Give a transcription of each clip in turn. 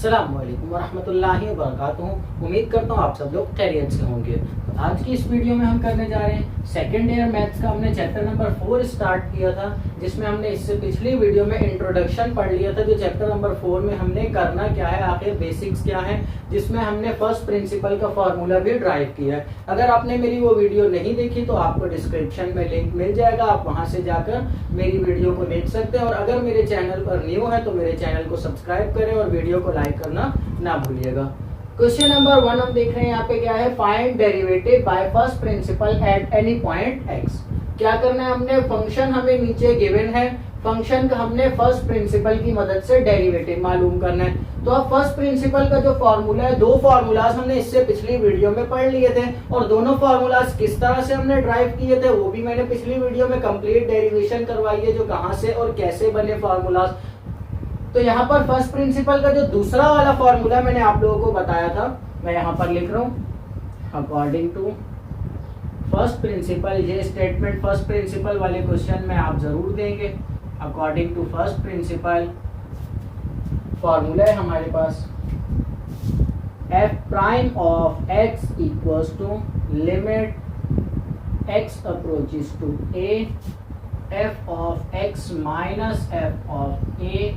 अस्सलाम वालेकुम वरहमतुल्लाहि वबरकातुहू। उम्मीद करता हूँ आप सब लोग खैरियत से होंगे। तो आज की इस वीडियो में हम करने जा रहे हैं सेकेंड ईयर मैथ्स का। हमने चैप्टर नंबर 4 स्टार्ट किया था, जिसमें हमने इससे पिछली वीडियो में इंट्रोडक्शन पढ़ लिया था। जो चैप्टर नंबर 4 में हमने करना क्या है, आखिर बेसिक्स क्या है, जिसमें हमने फर्स्ट प्रिंसिपल का फॉर्मूला भी ड्राइव किया है। अगर आपने मेरी वो वीडियो नहीं देखी तो आपको डिस्क्रिप्शन में लिंक मिल जाएगा, आप वहां से जाकर मेरी वीडियो को देख सकते हैं। और अगर मेरे चैनल पर न्यू है तो मेरे चैनल को सब्सक्राइब करें और वीडियो को लाइक करना ना भूलिएगा। क्वेश्चन नंबर 1 हम देख रहे हैं यहाँ पे क्या है, find derivative by first principle at any point x। क्या करना है हमने, फंक्शन हमें नीचे गिवन है, फंक्शन का हमने फर्स्ट प्रिंसिपल की मदद से डेरिवेटिव मालूम करना है। तो अब फर्स्ट प्रिंसिपल का जो फॉर्मूला है, दो फॉर्मूलाज हमने इससे पिछली वीडियो में पढ़ लिए थे, और दोनों फॉर्मूलाज किस तरह से हमने ड्राइव किए थे वो भी मैंने पिछली वीडियो में कंप्लीट डेरिवेशन करवाई है, जो कहां से और कैसे बने फॉर्मूलाज। तो यहाँ पर फर्स्ट प्रिंसिपल का जो दूसरा वाला फॉर्मूला मैंने आप लोगों को बताया था, मैं यहाँ पर लिख रहा हूँ अकॉर्डिंग टू फर्स्ट प्रिंसिपल। ये स्टेटमेंट फर्स्ट प्रिंसिपल वाले क्वेश्चन में आप जरूर देंगे। According to first principle formula है हमारे पास f prime of x equals to limit x approaches to a f of x minus f of a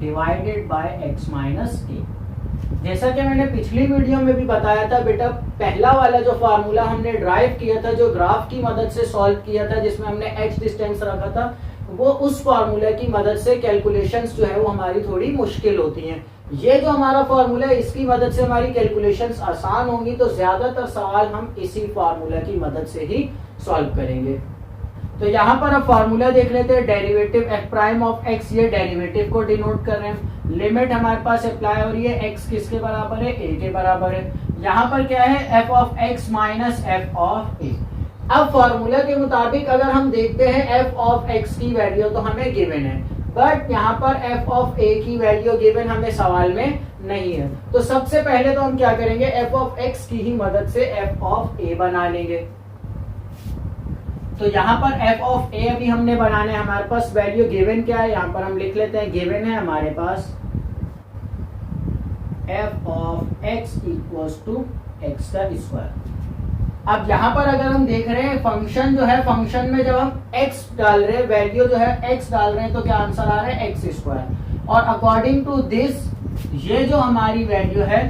divided by x minus a। जैसा कि मैंने पिछली वीडियो में भी बताया था बेटा, पहला वाला जो फार्मूला हमने ड्राइव किया था, जो ग्राफ की मदद से सॉल्व किया था, जिसमें हमने x डिस्टेंस रखा था, वो उस फार्मूला की मदद से कैलकुलेशंस जो है वो हमारी थोड़ी मुश्किल होती हैं। ये जो हमारा फार्मूला है, इसकी मदद से हमारी कैलकुलेशंस आसान होंगी। तो ज्यादातर सवाल हम इसी फार्मूला की मदद से ही सॉल्व करेंगे। तो यहाँ पर अब फार्मूला देख लेते हैं, derivative f prime of x, ये डेरिवेटिव को डिनोट कर रहे हैं। लिमिट हमारे पास अप्लाई हो रही है, x किसके बराबर है, a के बराबर है। यहाँ पर क्या है, f of x minus f of a। अब फार्मूला के मुताबिक अगर हम देखते हैं f ऑफ x की वैल्यू तो हमें गिवन है, बट यहाँ पर f ऑफ a की वैल्यू गिवन हमें सवाल में नहीं है। तो सबसे पहले तो हम क्या करेंगे, f ऑफ x की ही मदद से f ऑफ a बना लेंगे। तो यहाँ पर f ऑफ a अभी हमने बनाने, हमारे पास वैल्यू गिवन क्या है, यहाँ पर हम लिख लेते हैं, गिवन है हमारे पास f of x equals to x का स्क्वायर। अब यहाँ पर अगर हम देख रहे हैं फंक्शन जो है, फंक्शन में जब हम x डाल रहे हैं, वैल्यू जो है x डाल रहे हैं, तो क्या आंसर आ रहा है, x स्क्वायर। और अकॉर्डिंग टू दिस, ये जो हमारी वैल्यू है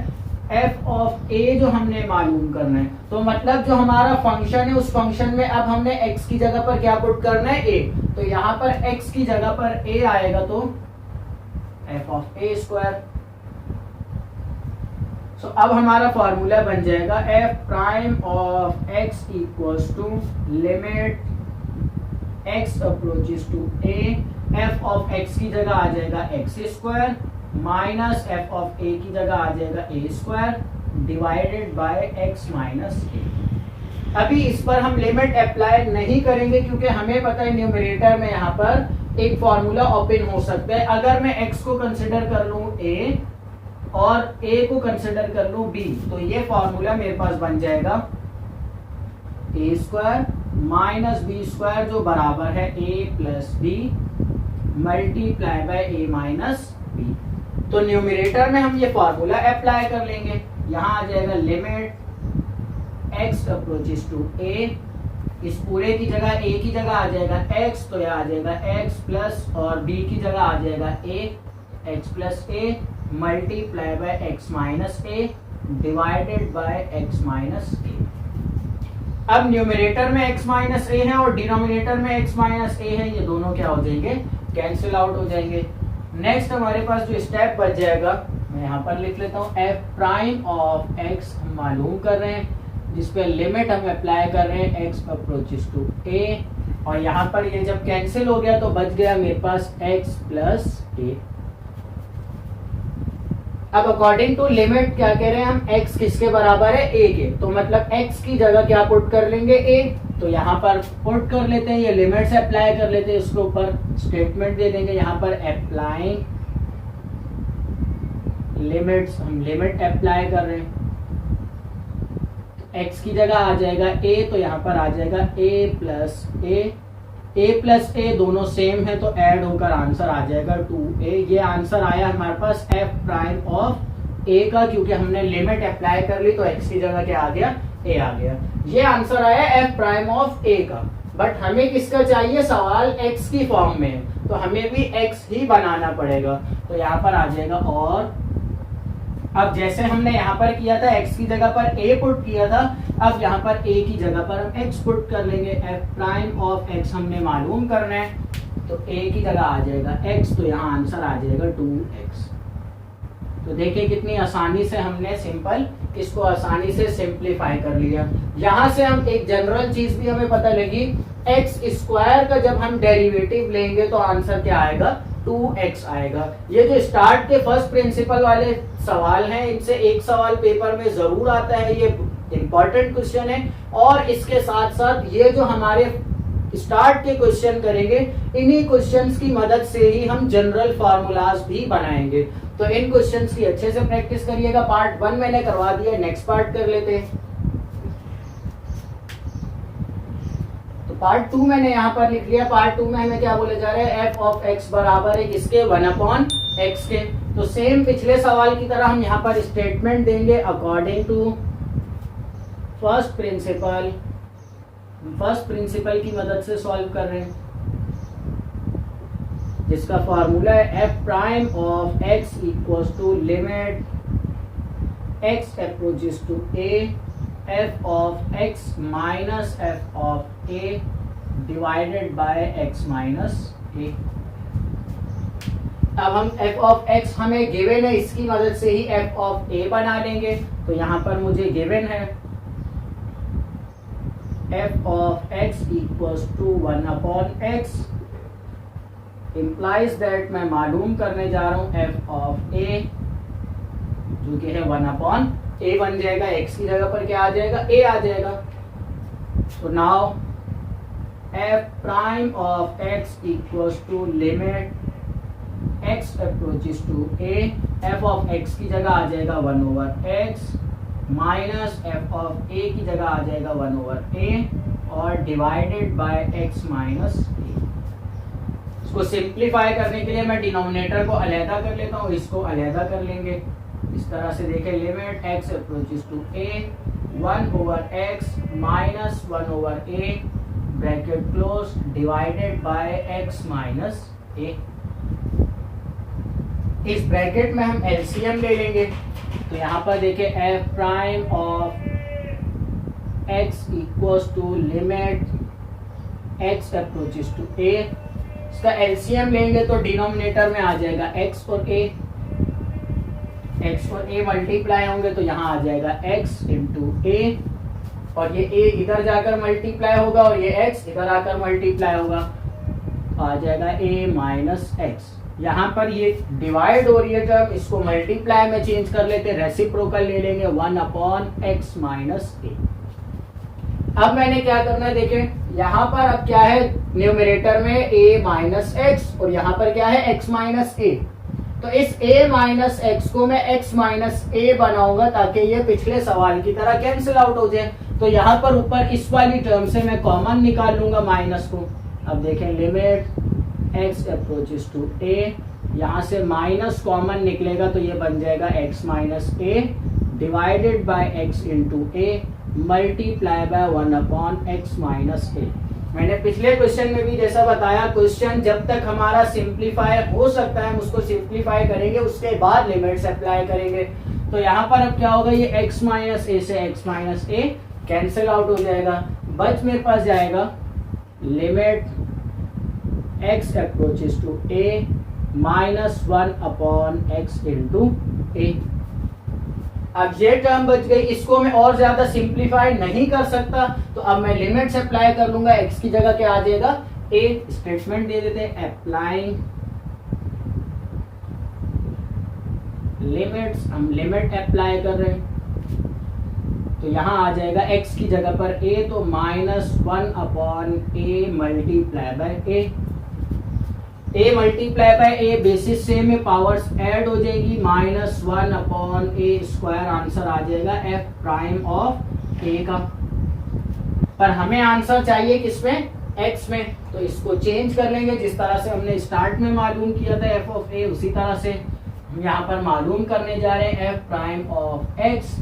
f ऑफ a जो हमने मालूम करना है, तो मतलब जो हमारा फंक्शन है, उस फंक्शन में अब हमने x की जगह पर क्या पुट करना है, a। तो यहाँ पर x की जगह पर a आएगा, तो f ऑफ a स्क्वायर। तो अब हमारा फॉर्मूला बन जाएगा f prime of x equals to limit x approaches to a, f of x की जगह आ जाएगा x square minus f of a की जगह आ जाएगा a square divided by x minus a। अभी इस पर हम लिमिट अप्लाई नहीं करेंगे, क्योंकि हमें पता है न्यूमरेटर में यहाँ पर एक फॉर्मूला ओपन हो सकता है। अगर मैं x को कंसिडर कर लूं a और a को कंसिडर कर लूं b, तो ये फॉर्मूला मेरे पास बन जाएगा a square minus b square, जो बराबर है a plus b multiply by a minus b। तो न्यूमरेटर में हम ये फॉर्मूला अप्लाई कर लेंगे। यहाँ आ जाएगा limit x approaches to a, इस पूरे की जगह a की जगह आ जाएगा x, तो यह आ जाएगा x प्लस, और b की जगह आ जाएगा a, x plus a multiply by x minus a divided by x minus a। अब न्यूमरेटर में x माइनस a है और डिनोमिनेटर में x माइनस a है, ये दोनों क्या हो जाएंगे, कैंसिल आउट हो जाएंगे। नेक्स्ट हमारे पास जो स्टेप बच जाएगा, मैं यहाँ पर लिख लेता हूँ, f प्राइम ऑफ x हम मालूम कर रहे हैं, जिसपे लिमिट हम अप्लाई कर रहे हैं x अप्रोचेस टू a, और यहाँ पर ये जब कैंसिल हो गया तो बच गया मेरे पास x प्लस a। अब अकॉर्डिंग टू लिमिट क्या कह रहे हैं हम, x किसके बराबर है, a के, तो मतलब x की जगह क्या पुट कर लेंगे, a। तो यहाँ पर पुट कर लेते हैं, ये लिमिट से अप्लाई कर लेते हैं, उसके ऊपर स्टेटमेंट दे देंगे, यहाँ पर अप्लाइंग लिमिट्स, हम लिमिट अप्लाई कर रहे हैं, x की जगह आ जाएगा a, तो यहाँ पर आ जाएगा a plus a a plus a दोनों सेम है तो ऐड होकर आंसर आ जाएगा 2a। ये आंसर आया हमारे पास f प्राइम ऑफ a का, क्योंकि हमने लिमिट अप्लाई कर ली तो x की जगह क्या आ गया, a आ गया। ये आंसर आया f प्राइम ऑफ a का। बट हमें किसका चाहिए, सवाल x की फॉर्म में, तो हमें भी x ही बनाना पड़ेगा। तो यहाँ पर आ जाएगा और अब जैसे हमने यहाँ पर किया था x की जगह पर a पुट किया था, अब यहाँ पर a की जगह पर हम x पुट कर लेंगे। f प्राइम ऑफ x हमने मालूम करना है, तो a की जगह आ जाएगा x, तो यहाँ आंसर आ जाएगा 2x। तो देखिए कितनी आसानी से हमने सिंपल इसको आसानी से सिंप्लीफाई कर लिया। यहाँ से हम एक जनरल चीज भी हमें पता लगी, एक्स स्क्वायर का जब हम डेरिवेटिव लेंगे तो आंसर क्या आएगा, 2x आएगा। ये जो स्टार्ट के फर्स्ट प्रिंसिपल वाले सवाल हैं, इनसे एक सवाल पेपर में जरूर आता है, ये इंपॉर्टेंट क्वेश्चन है। और इसके साथ साथ ये जो हमारे स्टार्ट के क्वेश्चन करेंगे, इन्हीं क्वेश्चंस की मदद से ही हम जनरल फार्मूलाज भी बनाएंगे। तो इन क्वेश्चंस की अच्छे से प्रैक्टिस करिएगा। पार्ट 1 मैंने करवा दिया, नेक्स्ट पार्ट कर लेते हैं। तो पार्ट 2 मैंने यहाँ पर लिख लिया। पार्ट 2 में हमें क्या बोले जा रहे हैं, f ऑफ x बराबर है किसके, 1/x के। तो सेम पिछले सवाल की तरह हम यहाँ पर स्टेटमेंट देंगे according to first principle. First principle की मदद से सॉल्व कर रहे हैं, जिसका फॉर्मूला है f prime of x equals to limit x approaches to a f of x minus f of a divided by x minus a। अब हम f ऑफ x हमें गिवन है, इसकी मदद से ही f ऑफ a बना लेंगे। तो यहाँ पर मुझे गिवन है f of x equals to 1/x, implies that मैं मालूम करने जा रहा हूँ f of a, जो कि है 1/a बन जाएगा। x की जगह पर क्या आ जाएगा, a आ जाएगा। तो now f prime of x equals to limit x approaches to a, f of x की जगह आ जाएगा 1/x minus f of a की जगह आ जाएगा 1/a और divided by x minus a। इसको सिंप्लीफाई करने के लिए मैं डिनोमिनेटर को अलहदा कर लेता हूँ, इसको अलहदा कर लेंगे। इस तरह से देखें, limit x approaches to a 1/x minus 1/a bracket close divided by x minus a। इस ब्रैकेट में हम एलसीएम ले लेंगे। तो यहाँ पर देखिए f prime of x equals to limit x approaches to a। इसका एलसीएम लेंगे तो डिनोमिनेटर में आ जाएगा x और a मल्टीप्लाई होंगे तो यहाँ आ जाएगा x इंटू a, और ये a इधर जाकर मल्टीप्लाई होगा और ये x इधर आकर मल्टीप्लाई होगा, आ जाएगा a माइनस x। यहाँ पर ये डिवाइड हो रही है टर्म, इसको मल्टीप्लाई में चेंज कर लेते, रेसिप्रोकल ले लेंगे 1/x माइनस a। अब मैंने क्या करना है, देखें यहाँ पर अब क्या है, न्यूमरेटर में a माइनस x और यहाँ पर क्या है x माइनस a। तो इस a माइनस x को मैं x माइनस a बनाऊंगा ताकि ये पिछले सवाल की तरह कैंसिल आउट हो जाए। तो यहाँ पर ऊपर इस वाली टर्म से मैं कॉमन निकाल लूंगा माइनस को। अब देखें limit x approaches to a, यहाँ से माइनस कॉमन निकलेगा तो ये बन जाएगा x minus a divided by x into a multiply by 1/x minus a। मैंने पिछले क्वेश्चन में भी जैसा बताया, क्वेश्चन जब तक हमारा सिंप्लीफाई हो सकता है हम उसको सिंप्लीफाई करेंगे, उसके बाद लिमिट्स अप्लाई करेंगे। तो यहाँ पर अब क्या होगा, ये x माइनस a से x minus a cancel out हो जाएगा। बच मेरे पास जाएगा limit x approaches to a minus 1/x into a। अब ये टर्म बच गई, इसको मैं और ज्यादा सिंप्लीफाई नहीं कर सकता, तो अब मैं लिमिट्स अप्लाई कर लूंगा। x की जगह क्या आ जाएगा, a। स्टेटमेंट दे देते हैं, अप्लाइंग लिमिट्स। हम लिमिट अप्लाई कर रहे हैं तो यहाँ आ जाएगा x की जगह पर a, तो minus 1/a multiply by a। a multiply by a basis से में पावर्स ऐड हो जाएगी, माइनस 1/a स्क्वायर आंसर आ जाएगा f प्राइम ऑफ a का। पर हमें आंसर चाहिए किसमें, x में। तो इसको चेंज कर लेंगे, जिस तरह से हमने स्टार्ट में मालूम किया था एफ ऑफ ए, उसी तरह से हम यहाँ पर मालूम करने जा रहे हैं एफ प्राइम ऑफ एक्स।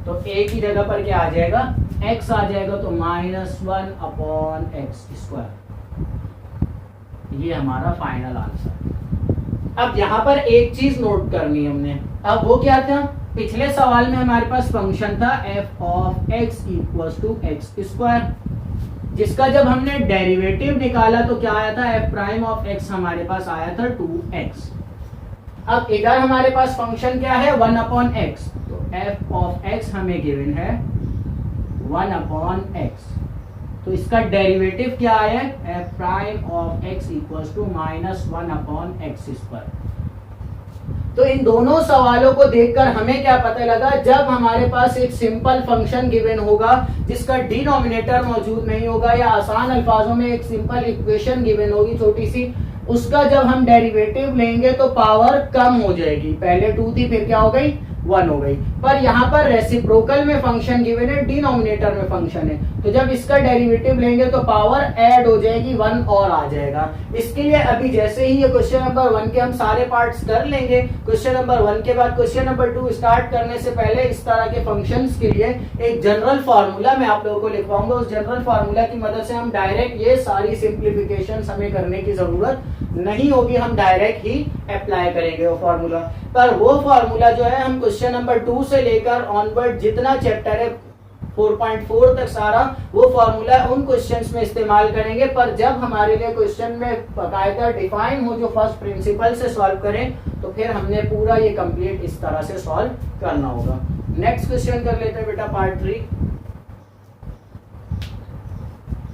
तो ए की जगह पर क्या आ जाएगा, एक्स आ जाएगा, तो -1 अपॉन एक्स स्क्वायर, ये हमारा फाइनल आंसर। अब यहाँ पर एक चीज नोट करनी है हमने, अब वो क्या था, पिछले सवाल में हमारे पास फंक्शन था F of x equals to X square, जिसका जब हमने डेरिवेटिव निकाला तो क्या आया था, एफ प्राइम ऑफ एक्स हमारे पास आया था 2x। अब इधर हमारे पास फंक्शन क्या है, 1 अपॉन एक्स, तो एफ ऑफ एक्स हमें गिवन है 1 अपॉन एक्स, तो इसका डेरिवेटिव क्या आया, F prime of x equals to -1 upon X square. तो इन दोनों सवालों को देखकर हमें क्या पता लगा, जब हमारे पास एक सिंपल फंक्शन गिवन होगा जिसका डिनोमिनेटर मौजूद नहीं होगा, या आसान अल्फाजों में एक सिंपल इक्वेशन गिवन होगी छोटी सी, उसका जब हम डेरिवेटिव लेंगे तो पावर कम हो जाएगी, पहले 2 थी फिर क्या हो गई 1 हो गई। पर यहाँ पर रेसिप्रोकल में फंक्शन गिवन है, डिनोमिनेटर में फंक्शन है, तो जब इसका डेरिवेटिव लेंगे तो पावर ऐड हो जाएगी, 1 और आ जाएगा। इसके लिए अभी जैसे ही ये क्वेश्चन नंबर 1 के हम सारे पार्ट्स कर लेंगे, क्वेश्चन नंबर 1 के बाद क्वेश्चन नंबर 2 स्टार्ट करने से पहले इस तरह के फंक्शंस के लिए एक जनरल फार्मूला मैं आप लोगों को लिखवाऊंगा। उस जनरल फार्मूला की मदद से हम डायरेक्ट ये सारी सिंप्लीफिकेशन हमें करने की जरूरत नहीं होगी, हम डायरेक्ट ही अप्लाई करेंगे वो फार्मूला। पर वो फार्मूला जो है हम क्वेश्चन नंबर 2 से लेकर ऑनवर्ड जितना चैप्टर है 4.4 तक सारा वो फार्मूला उन क्वेश्चंस में इस्तेमाल करेंगे। पर जब हमारे लिए क्वेश्चन में बकायदा डिफाइन हो जो फर्स्ट प्रिंसिपल से सॉल्व करें, तो फिर हमने पूरा ये कंप्लीट इस तरह से सॉल्व करना होगा। नेक्स्ट क्वेश्चन कर लेते हैं बेटा पार्ट 3।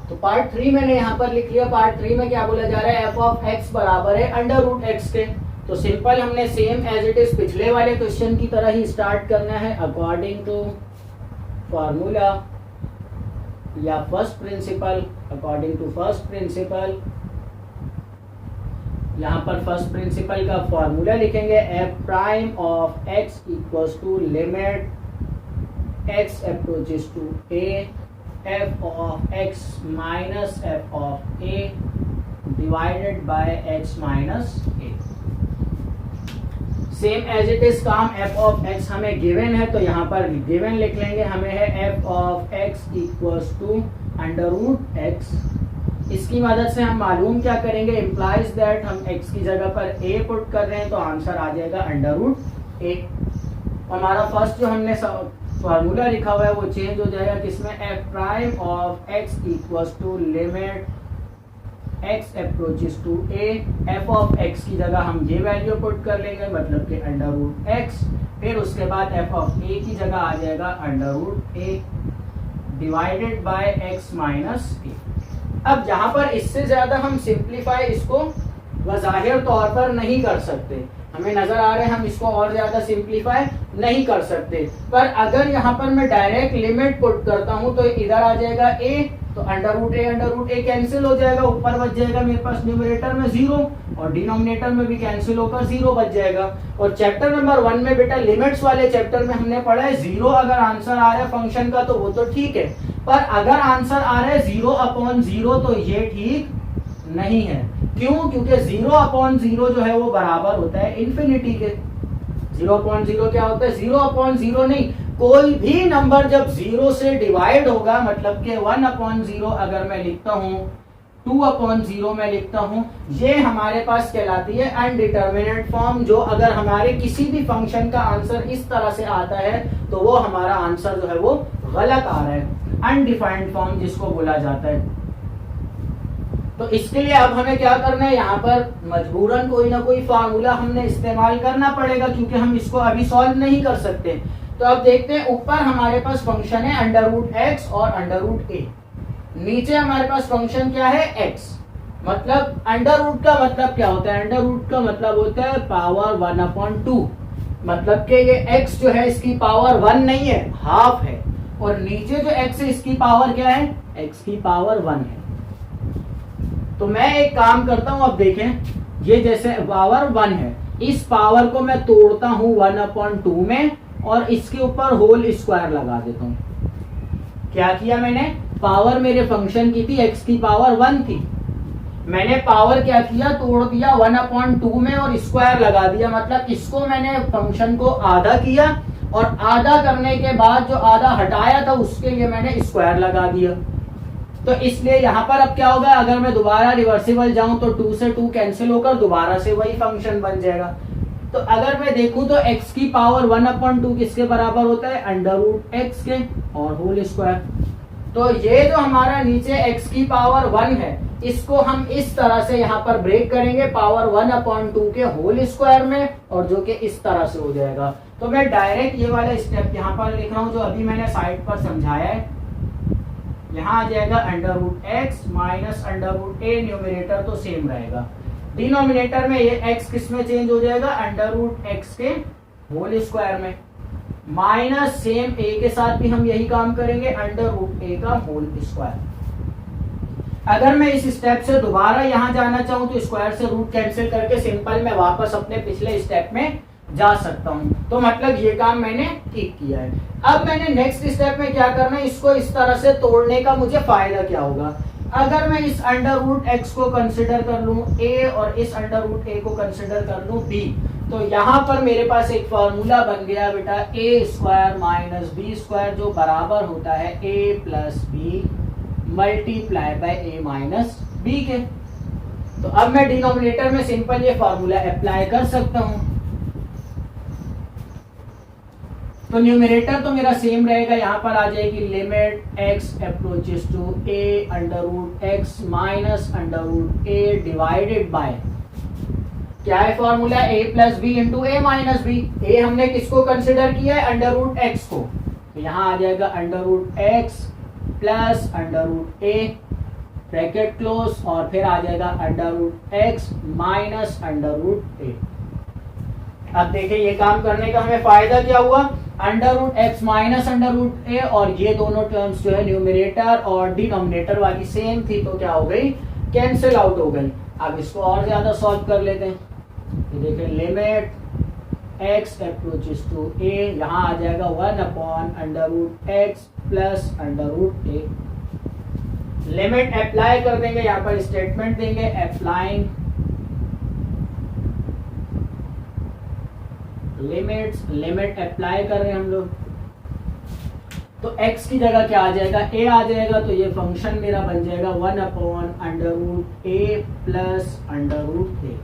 तो पार्ट 3 मैंने यहाँ पर लिख लिया। पार्ट 3 में क्या बोला जा रहा है, एफ ऑफ एक्स बराबर है अंडर रूट एक्स के। तो सिंपल हमने सेम एज इट इज पिछले वाले क्वेश्चन की तरह ही स्टार्ट करना है, अकॉर्डिंग टू फॉर्मूला या first principle, according to first principle. यहाँ पर फर्स्ट प्रिंसिपल का फॉर्मूला लिखेंगे, F prime of x equals to limit X approaches to A F of X minus F of A divided by X minus A. Same as it is काम, F of X हमें given है तो यहाँ पर given लिख लेंगे, हमें है F of x equals to under root x. इसकी मदद से हम मालूम क्या करेंगे, इम्प्लाइज दैट हम x की जगह पर a पुट कर रहे हैं तो आंसर आ जाएगा अंडर रूट a। हमारा फर्स्ट जो हमने फार्मूला लिखा हुआ है वो चेंज हो जाएगा किसमें, F prime of x equals to limit x approaches to a, f of x की जगह हम ये वैल्यू पुट कर लेंगे, मतलब कि अंडर रूट x। फिर उसके बाद f ऑफ a की जगह आ जाएगा under root a divided by x minus a। अब यहाँ पर इससे ज्यादा हम सिंप्लीफाई इसको वज़ाहिर तौर पर नहीं कर सकते, हमें नजर आ रहा है हम इसको और ज्यादा सिंप्लीफाई नहीं कर सकते। पर अगर यहाँ पर मैं डायरेक्ट लिमिट पुट करता हूँ तो इधर आ जाएगा a, तो अंडर रूट ए कैंसिल हो जाएगा, ऊपर बच जाएगा मेरे पास न्यूमरेटर में 0 और डिनोमिनेटर में भी कैंसिल होकर 0 बच जाएगा। और चैप्टर नंबर 1 में बेटा लिमिट्स वाले चैप्टर में हमने पढ़ा है 0 अगर आंसर आ रहा है फंक्शन का तो वो तो ठीक है, पर अगर आंसर आ रहा है 0/0 तो ये ठीक नहीं है। क्यों? क्योंकि 0/0 जो है वो बराबर होता है इन्फिनिटी के। 0/0 क्या होता है, 0/0 नहीं, कोई भी नंबर जब 0 से डिवाइड होगा, मतलब कि 1/0 अगर मैं लिखता हूँ, 2/0 में लिखता हूँ, ये हमारे पास कहलाती है अनडिटरमिनेट फॉर्म। जो अगर हमारे किसी भी फंक्शन का आंसर इस तरह से आता है तो वो हमारा आंसर जो है वो गलत आ रहा है, अनडिफाइंड फॉर्म जिसको बोला जाता है। तो इसके लिए अब हमें क्या करना है, यहाँ पर मजबूरन कोई ना कोई फार्मूला हमने इस्तेमाल करना पड़ेगा, क्योंकि हम इसको अभी सॉल्व नहीं कर सकते। तो अब देखते हैं, ऊपर हमारे पास फंक्शन है अंडर रूट एक्स और अंडर रूट ए, नीचे हमारे पास फंक्शन क्या है एक्स। मतलब अंडर रूट का मतलब क्या होता है, अंडर रूट का मतलब होता है पावर 1/2, मतलब कि ये x जो है इसकी पावर 1 नहीं है, हाफ है, और नीचे जो x है इसकी पावर क्या है, x की पावर 1 है। तो मैं एक काम करता हूं, अब देखें, ये जैसे पावर 1 है, इस पावर को मैं तोड़ता हूं 1/2 में और इसके ऊपर होल स्क्वायर लगा देता हूं। क्या किया मैंने, पावर मेरे फंक्शन की थी x की पावर 1 थी, मैंने पावर क्या किया, तोड़ दिया 1/2 में और स्क्वायर लगा दिया, मतलब इसको मैंने फंक्शन को आधा किया और आधा करने के बाद जो आधा हटाया था उसके लिए मैंने स्क्वायर लगा दिया। तो इसलिए यहाँ पर अब क्या होगा, अगर मैं दोबारा रिवर्सिबल जाऊं तो 2 से 2 कैंसिल होकर दोबारा से वही फंक्शन बन जाएगा। तो अगर मैं देखूं तो x की पावर 1/2 किसके बराबर होता है, √x के और होल स्क्वायर। तो ये जो हमारा नीचे x की पावर 1 है इसको हम इस तरह से यहाँ पर ब्रेक करेंगे पावर 1/2 के होल स्क्वायर में, और जो कि इस तरह से हो जाएगा। तो मैं डायरेक्ट ये वाला स्टेप यहाँ पर लिख रहा हूँ जो अभी मैंने साइड पर समझाया है। यहाँ आ जाएगा √x माइनस √a, न्यूमरेटर तो सेम रहेगा, डिनोमिनेटर में ये x किस में चेंज हो जाएगा, √x के होल स्क्वायर में, माइनस सेम a के साथ भी हम यही काम करेंगे, √a का होल स्क्वायर। अगर मैं इस स्टेप से दोबारा यहां जाना चाहूं तो स्क्वायर से रूट कैंसिल करके सिंपल मैं वापस अपने पिछले स्टेप में जा सकता हूं। तो मतलब ये काम मैंने ठीक किया है। अब मैंने नेक्स्ट स्टेप में क्या करना है, इसको इस तरह से तोड़ने का मुझे फायदा क्या होगा। अगर मैं इस √x को कंसिडर कर लूं a और इस √a को कंसिडर कर लूं b, तो यहाँ पर मेरे पास एक फॉर्मूला बन गया बेटा a² माइनस b², जो बराबर होता है a plus B multiply by a minus B के। तो अब मैं डिनोमिनेटर में सिंपल ये फॉर्मूला अप्लाई कर सकता हूं। तो न्यूमरेटर तो मेरा सेम रहेगा, यहां पर आ जाएगी limit x approaches to a √x minus √a divided by, क्या है formula, a plus B into a minus B. a हमने किसको कंसिडर किया है, √x को, तो यहां आ जाएगा √x plus √a bracket close, और फिर आ जाएगा √x माइनस √a। अब देखिए ये काम करने का हमें फायदा क्या हुआ, √x माइनस √a, और ये दोनों टर्म्स जो है न्यूमरेटर और डिनोमिनेटर वाली सेम थी, तो क्या हो गई, कैंसिल आउट हो गई। अब इसको और ज्यादा सॉल्व कर लेते हैं। तो देखिए limit x approaches to a, यहाँ आ जाएगा 1/√x plus √a। Limit apply कर देंगे, यहाँ पर स्टेटमेंट देंगे अप्लाइंग लिमिट्स, लिमिट अप्लाई कर रहे हैं हम लोग। तो x की जगह क्या आ जाएगा, a आ जाएगा, तो ये फंक्शन मेरा बन जाएगा 1/√a प्लस √a।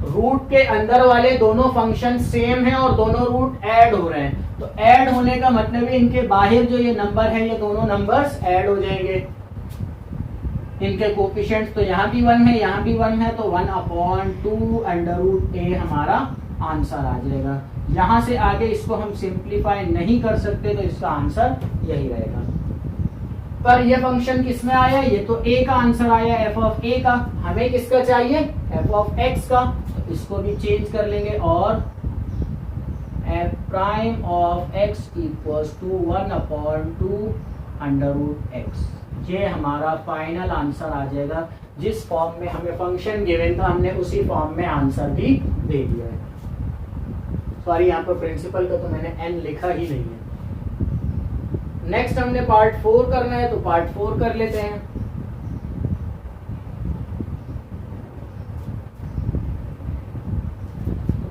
रूट के अंदर वाले दोनों फंक्शन सेम हैं और दोनों रूट ऐड हो रहे हैं, तो ऐड होने का मतलब है इनके बाहर जो ये नंबर है ये दोनों नंबर्स ऐड हो जाएंगे। इनके कोफिशिएंट्स तो यहाँ भी 1 है, यहाँ भी 1 है, तो 1/2 √a हमारा आंसर आ जाएगा। यहां से आगे इसको हम सिंप्लीफाई नहीं कर सकते, तो इसका आंसर यही रहेगा। पर ये फंक्शन किस में आया, ये तो a का आंसर आया, f ऑफ a का। हमें किसका चाहिए, f ऑफ x का, तो इसको भी चेंज कर लेंगे और f prime of x equals to 1/2 √x। ये हमारा फाइनल आंसर आ जाएगा। जिस फॉर्म में हमें फंक्शन गिवन था हमने उसी फॉर्म में आंसर भी दे दिया है। सॉरी, यहाँ पर प्रिंसिपल का तो मैंने n लिखा ही नहीं है। नेक्स्ट हमने पार्ट 4 करना है, तो पार्ट 4 कर लेते हैं।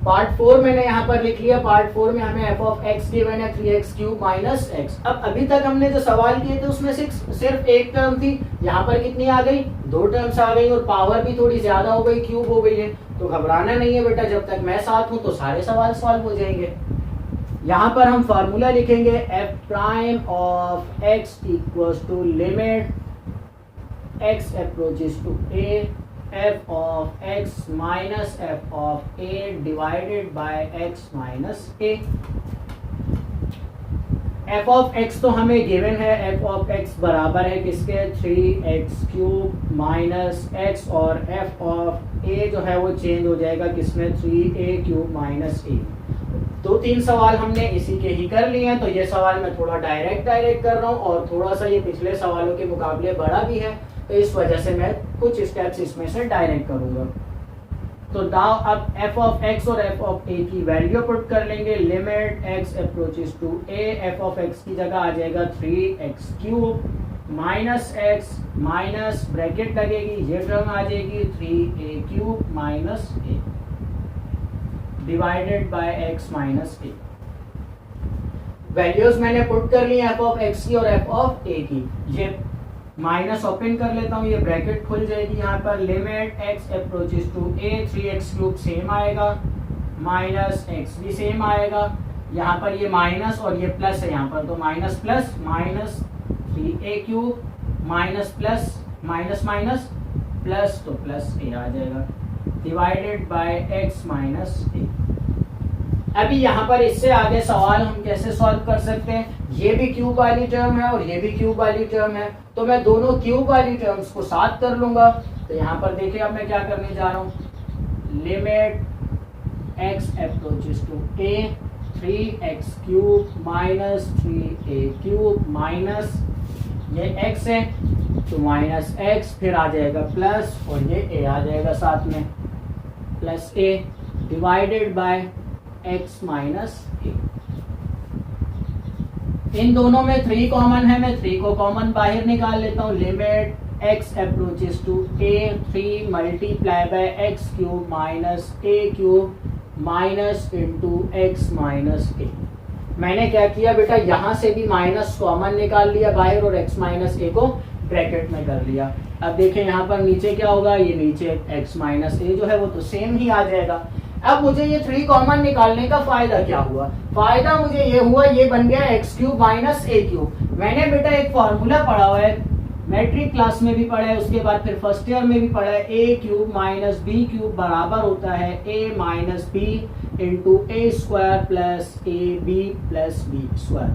पार्ट 4 मैंने यहाँ पर लिख लिया। पार्ट 4 में हमें f ऑफ x गिवन है 3x³ माइनस x। अब अभी तक हमने जो सवाल किए थे उसमें सिर्फ एक टर्म थी, यहाँ पर कितनी आ गई, 2 टर्म्स आ गई, और पावर भी थोड़ी ज्यादा हो गई, क्यूब हो गई है। तो घबराना नहीं है बेटा, जब तक मैं साथ हूं तो सारे सवाल सॉल्व हो जाएंगे। यहाँ पर हम फार्मूला लिखेंगे f prime of x equals to limit x approaches to a f of x minus f of a divided by x minus a। f of x तो हमें गिवन है, f ऑफ x बराबर है किसके, 3x³ minus x, और f of a जो है वो चेंज हो जाएगा किसमें, 3a³ माइनस a। 2-3 सवाल हमने इसी के ही कर लिए हैं, तो ये सवाल मैं थोड़ा डायरेक्ट कर रहा हूँ, और थोड़ा सा ये पिछले सवालों के मुकाबले बड़ा भी है, तो इस वजह से मैं कुछ स्टेप्स इसमें से डायरेक्ट करूंगा। तो नाउ अब f ऑफ x और f ऑफ a की वैल्यू पुट कर लेंगे। Limit x approaches to a, f of x की जगह आ जाएगा 3x³ minus x minus bracket लगेगी, ये टर्म आ जाएगी 3a³ minus a divided by x minus a। Values मैंने पुट कर ली f ऑफ x की और f ऑफ a की। ये माइनस ओपन कर लेता हूँ, ये ब्रैकेट खुल जाएगी। यहाँ पर limit x approaches to a 3x³ same आएगा, माइनस x भी सेम आएगा। यहाँ पर ये माइनस और ये प्लस है, यहाँ पर तो minus plus minus 3a³ minus plus minus minus plus तो प्लस a आ जाएगा divided by x minus a। अभी यहाँ पर इससे आगे सवाल हम कैसे सॉल्व कर सकते हैं, ये भी क्यूब वाली टर्म है और ये भी क्यूब वाली टर्म है, तो मैं दोनों क्यूब वाली टर्म्स को साथ कर लूंगा। तो यहाँ पर देखिए अब मैं क्या करने जा रहा हूँ, limit x approaches to a 3x³ minus 3a³ minus ये x है तो माइनस x, फिर आ जाएगा प्लस और ये a आ जाएगा साथ में plus a divided by x minus a। इन दोनों में 3 कॉमन है, मैं 3 को कॉमन बाहर निकाल लेता हूँ। Limit x approaches to a 3 multiply by x³ minus a³ minus into x minus a। मैंने क्या किया बेटा, यहाँ से भी माइनस कॉमन निकाल लिया बाहर और x माइनस a को ब्रैकेट में कर लिया। अब देखें यहाँ पर नीचे क्या होगा, ये नीचे x माइनस a जो है वो तो सेम ही आ जाएगा। अब मुझे ये 3 कॉमन निकालने का फायदा क्या हुआ, फायदा मुझे ये हुआ, ये बन गया x³ माइनस a³। मैंने बेटा एक फॉर्मूला पढ़ा हुआ है, मैट्रिक क्लास में भी पढ़ा है, उसके बाद फिर फर्स्ट ईयर में भी पढ़ा है, a³ माइनस b³ बराबर होता है a minus b into a² plus ab plus b²।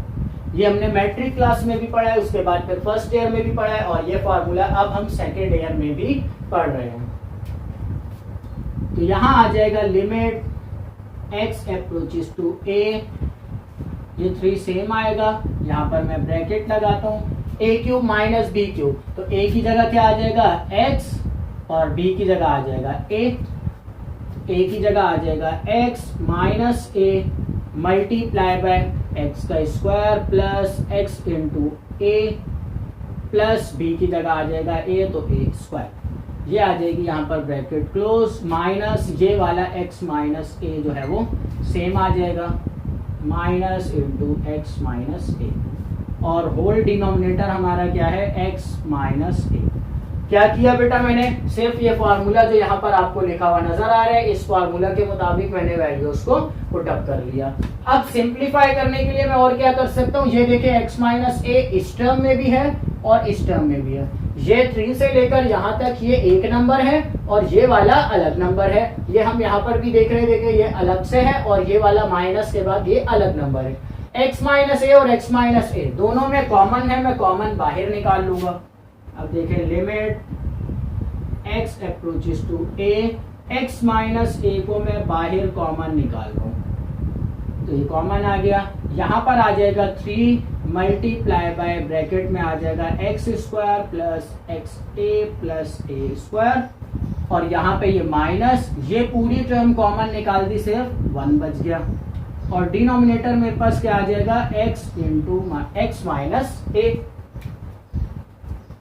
ये हमने मैट्रिक क्लास में भी पढ़ा है, उसके बाद फिर फर्स्ट ईयर में भी पढ़ा है और ये फॉर्मूला अब हम सेकेंड ईयर में भी पढ़ रहे हैं। तो यहाँ आ जाएगा limit x approaches to a, ये 3 सेम आएगा, यहाँ पर मैं ब्रैकेट लगाता हूँ, a³ माइनस b³, तो a की जगह क्या आ जाएगा x और b की जगह आ जाएगा a की जगह आ जाएगा x minus a multiply by x का square plus x into a plus b की जगह आ जाएगा a तो a², ये आ जाएगी यहाँ पर ब्रैकेट क्लोज, माइनस ये वाला x माइनस a जो है वो सेम आ जाएगा minus into x minus a और होल डिनोमिनेटर हमारा क्या है x माइनस a। क्या किया बेटा, मैंने सिर्फ ये फार्मूला जो यहाँ पर आपको लिखा हुआ नजर आ रहा है, इस फार्मूला के मुताबिक मैंने वैल्यूज को पुट अप कर लिया। अब सिंप्लीफाई करने के लिए मैं और क्या कर सकता हूँ, ये देखिए x माइनस a इस टर्म में भी है और इस टर्म में भी है, ये 3 से लेकर यहाँ तक ये एक नंबर है और ये वाला अलग नंबर है, ये हम यहाँ पर भी देख रहे हैं, देखिए ये अलग से है और ये वाला माइनस के बाद ये अलग नंबर है। x माइनस a और x माइनस a दोनों में कॉमन है, मैं कॉमन बाहर निकाल लूंगा। अब देखें limit x approaches to a, x minus a को मैं बाहर कॉमन निकाल रहा हूँ तो ये कॉमन आ गया। यहाँ पर आ जाएगा 3 मल्टीप्लाई बाय ब्रैकेट में आ जाएगा x² plus xa plus a² और यहाँ पे ये माइनस, ये पूरी टर्म कॉमन निकाल दी, सिर्फ 1 बच गया और डिनोमिनेटर मेरे पास क्या आ जाएगा x into x minus a।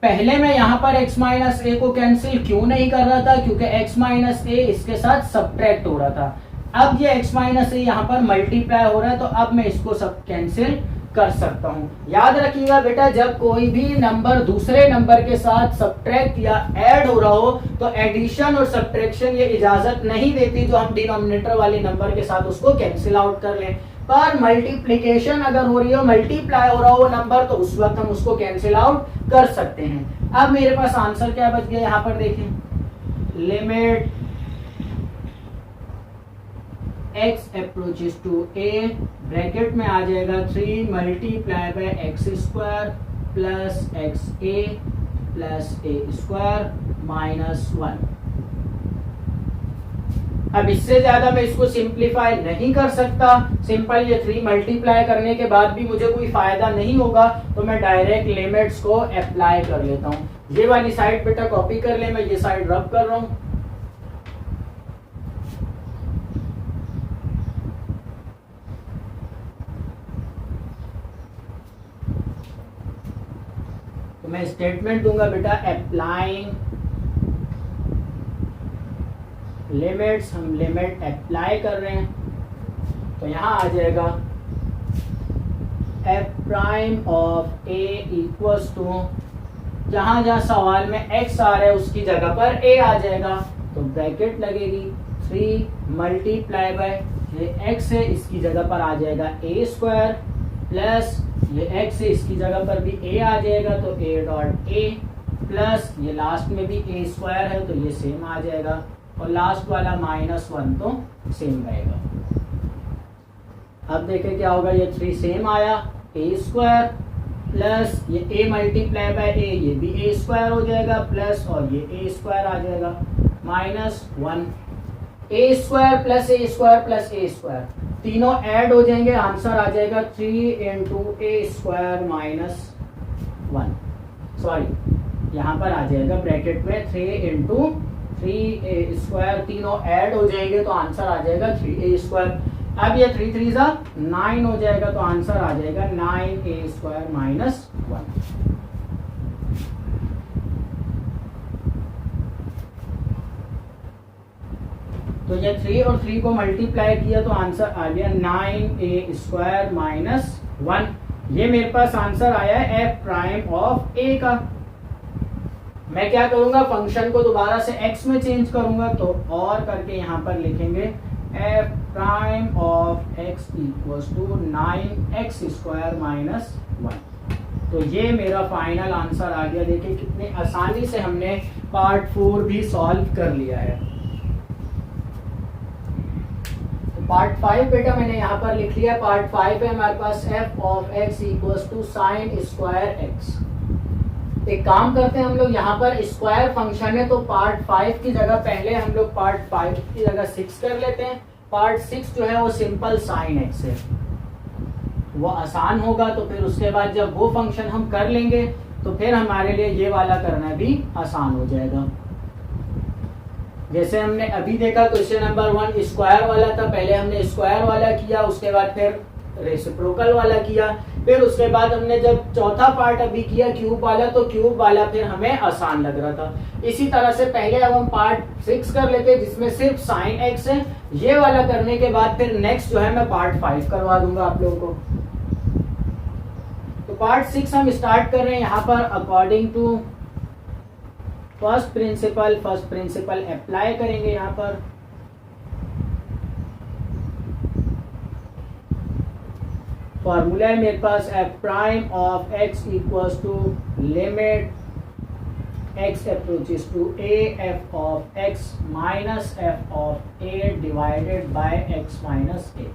पहले मैं यहाँ पर x माइनस a को कैंसिल क्यों नहीं कर रहा था, क्योंकि x माइनस a इसके साथ सब्ट्रैक्ट हो रहा था। अब ये x माइनस a यहाँ पर मल्टीप्लाई हो रहा है तो अब मैं इसको सब कैंसिल कर सकता हूँ। याद रखिएगा बेटा, जब कोई भी नंबर दूसरे नंबर के साथ सब्ट्रैक्ट या ऐड हो रहा हो तो एडिशन और सब्ट्रैक्शन ये इजाजत नहीं देती जो हम डिनोमिनेटर वाले नंबर के साथ उसको कैंसिल आउट कर लें, पर मल्टीप्लिकेशन अगर हो रही हो, मल्टीप्लाई हो रहा हो नंबर, तो उस वक्त हम उसको कैंसिल आउट कर सकते हैं। अब मेरे पास आंसर क्या बच गया, यहाँ पर देखें limit x approaches to a, bracket में आ जाएगा 3 multiply by x² plus xa plus a² minus 1। अब इससे ज्यादा मैं इसको सिंप्लीफाई नहीं कर सकता, सिंपल ये 3 मल्टीप्लाई करने के बाद भी मुझे कोई फायदा नहीं होगा तो मैं डायरेक्ट लिमिट्स को अप्लाई कर लेता हूँ। ये वाली साइड बेटा कॉपी कर ले, मैं ये साइड रब कर रहा हूँ। तो मैं स्टेटमेंट दूंगा बेटा अप्लाइंग लिमिट्स, हम लिमिट अप्लाई कर रहे हैं तो यहाँ आ जाएगा F prime of A equals to, जहां जहां सवाल में x आ रहा है उसकी जगह पर a आ जाएगा, तो ब्रैकेट लगेगी 3 मल्टीप्लाई बाय ये x है इसकी जगह पर आ जाएगा a स्क्वायर प्लस ये x है इसकी जगह पर भी a आ जाएगा तो a डॉट a प्लस ये लास्ट में भी a स्क्वायर है तो ये सेम आ जाएगा और लास्ट वाला -1 तो सेम रहेगा। अब देखें क्या होगा, ये 3 सेम आया, a स्क्वायर प्लस ये a मल्टीप्लाई बाय a, ये भी a स्क्वायर हो जाएगा प्लस और ये a स्क्वायर आ जाएगा -1, a square plus a square plus a square तीनों ऐड हो जाएंगे, आंसर आ जाएगा 3 इंटू a स्क्वायर -1, सॉरी यहाँ पर आ जाएगा ब्रैकेट में 3 इंटू 3a स्क्वायर, तीनों ऐड हो जाएंगे तो आंसर आ जाएगा 3a स्क्वायर। अब ये 3 3 9 हो जाएगा तो आंसर आ जाएगा 9a स्क्वायर -1। तो ये 3 और 3 को मल्टीप्लाई किया तो आंसर आ गया 9a स्क्वायर -1। ये मेरे पास आंसर आया है एफ प्राइम ऑफ ए का। मैं क्या करूंगा, फंक्शन को दोबारा से x में चेंज करूंगा तो और करके यहाँ पर लिखेंगे F prime of x equals to 9x square -1। तो ये मेरा फाइनल आंसर आ गया। देखिए कितने आसानी से हमने पार्ट 4 भी सॉल्व कर लिया है। तो पार्ट 5 बेटा मैंने यहाँ पर लिख लिया। पार्ट 5 है हमारे पास F of x equals to sine square x। एक काम करते हैं हम लोग, यहाँ पर स्क्वायर फंक्शन है तो पार्ट 5 की जगह पहले हम लोग पार्ट 5 की जगह 6 कर लेते हैं। पार्ट 6 जो है वो सिंपल साइन एक्स है, वो आसान होगा। तो फिर उसके बाद जब वो फंक्शन हम कर लेंगे तो फिर हमारे लिए ये वाला करना भी आसान हो जाएगा। जैसे हमने अभी देखा क्वेश्चन नंबर 1 स्क्वायर वाला था, पहले हमने स्क्वायर वाला किया, उसके बाद फिर रेसिप्रोकल वाला किया, फिर उसके बाद हमने जब चौथा पार्ट अभी किया क्यूब वाला, तो क्यूब वाला फिर हमें आसान लग रहा था। इसी तरह से पहले अब हम पार्ट 6 कर लेते हैं जिसमें सिर्फ साइन एक्स है। ये वाला करने के बाद फिर नेक्स्ट जो है मैं पार्ट 5 करवा दूंगा आप लोगों को। तो पार्ट 6 हम स्टार्ट कर रहे हैं यहाँ पर according to first principle apply करेंगे यहाँ पर। फॉर्मूला है मेरे पास F prime of x equals to limit X approaches to A F of X minus F of A divided by X minus A.